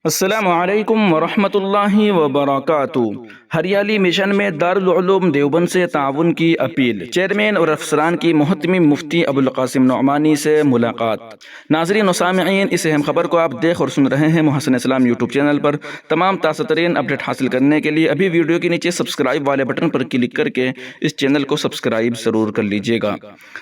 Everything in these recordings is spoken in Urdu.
السلام علیکم ورحمۃ اللہ وبرکاتہ۔ ہریالی مشن میں دارالعلوم دیوبند سے تعاون کی اپیل، چیئرمین اور افسران کی محتمم مفتی ابوالقاسم نعمانی سے ملاقات۔ ناظرین و سامعین، اس اہم خبر کو آپ دیکھ اور سن رہے ہیں محسن اسلام یوٹیوب چینل پر۔ تمام تازہ ترین اپڈیٹ حاصل کرنے کے لیے ابھی ویڈیو کے نیچے سبسکرائب والے بٹن پر کلک کر کے اس چینل کو سبسکرائب ضرور کر لیجیے گا۔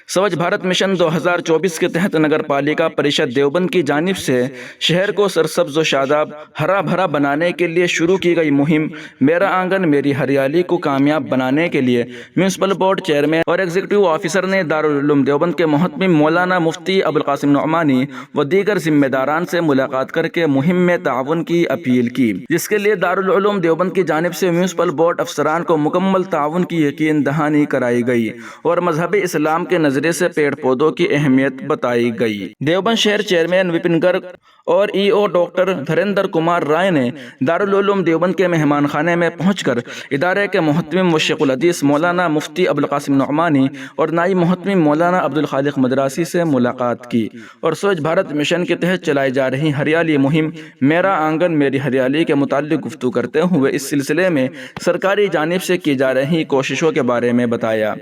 سوچھ بھارت مشن 2024 کے تحت نگر پالیکا پریشد دیوبند کی جانب سے شہر کو سرسبز و شاداب ہرا بھرا بنانے کے لیے شروع کی گئی مہم میرا آنگن میری ہریالی کو کامیاب بنانے کے لیے میونسپل بورڈ چیئرمین اور ایگزیکٹو آفیسر نے دارالعلوم دیوبند کے محتمم مولانا مفتی ابوالقاسم نعمانی و دیگر ذمہ داران سے ملاقات کر کے مہم میں تعاون کی اپیل کی، جس کے لیے دارالعلوم دیوبند کی جانب سے میونسپل بورڈ افسران کو مکمل تعاون کی یقین دہانی کرائی گئی اور مذہب اسلام کے نظریے سے پیڑ پودوں کی اہمیت بتائی گئی۔ دیوبند شہر چیئرمین وپن گرگ اور ای او ڈاکٹر دھریندر کمار رائے نے دارالعلوم دیوبند کے مہمان خانے میں پہنچ کر ادارے کے محتمم و شیخ الحدیث مولانا مفتی ابوالقاسم نعمانی اور نائب محتمم مولانا عبدالخالق مدراسی سے ملاقات کی اور سوچھ بھارت مشن کے تحت چلائی جا رہی ہریالی مہم میرا آنگن میری ہریالی کے متعلق گفتگو کرتے ہوئے اس سلسلے میں سرکاری جانب سے کی جا رہی کوششوں کے بارے میں بتایا۔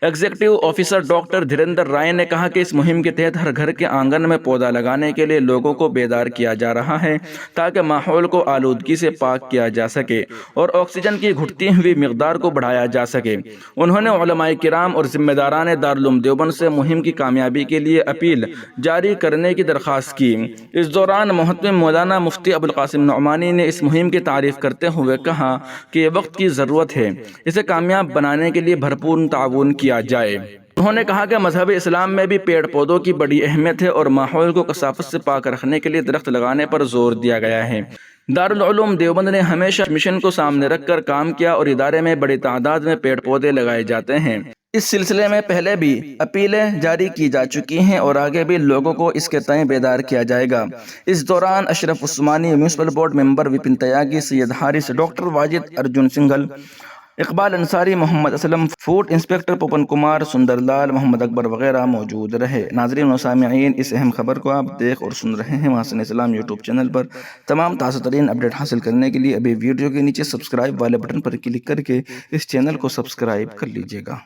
ایگزیکٹو آفیسر ڈاکٹر دھریندر رائے نے کہا کہ اس مہم کے تحت ہر گھر کے آنگن میں پودا لگانے کے لیے لوگوں کو بیدار کیا جا رہا ہے تاکہ ماحول کو آلودگی سے پاک کیا جا سکے اور آکسیجن کی گھٹتی ہوئی مقدار کو بڑھایا جا سکے۔ انہوں نے علماء کرام اور ذمہ داران دارالعلوم دیوبند سے مہم کی کامیابی کے لیے اپیل جاری کرنے کی درخواست کی۔ اس دوران محتمم مولانا مفتی ابوالقاسم نعمانی نے اس مہم کی تعریف کرتے ہوئے کہا کہ یہ وقت کی ضرورت ہے، اسے کامیاب بنانے کے لیے بھرپور تعاون کیا جائے۔ انہوں نے کہا کہ مذہب اسلام میں بھی پیڑ پودوں کی بڑی اہمیت ہے اور ماحول کو کثافت سے پاک رکھنے کے لیے درخت لگانے پر زور دیا گیا ہے۔ دارالعلوم دیوبند نے ہمیشہ مشن کو سامنے رکھ کر کام کیا اور ادارے میں بڑی تعداد میں پیڑ پودے لگائے جاتے ہیں۔ اس سلسلے میں پہلے بھی اپیلیں جاری کی جا چکی ہیں اور آگے بھی لوگوں کو اس کے تئیں بیدار کیا جائے گا۔ اس دوران Ashraf Usmani, municipal board member Vipin Tyagi, Syed Haris, doctor Wajid Arjun Singhal, Iqbal Ansari, Mohammad Aslam, food inspector Popan Kumar, Sundar Lal, محمد اکبر وغیرہ موجود رہے۔ ناظرین و سامعین، اس اہم خبر کو آپ دیکھ اور سن رہے ہیں محسن اسلام یوٹیوب چینل پر۔ تمام تازہ ترین اپڈیٹ حاصل کرنے کے لیے ابھی ویڈیو کے نیچے سبسکرائب والے بٹن پر کلک کر کے اس چینل کو سبسکرائب کر لیجیے گا۔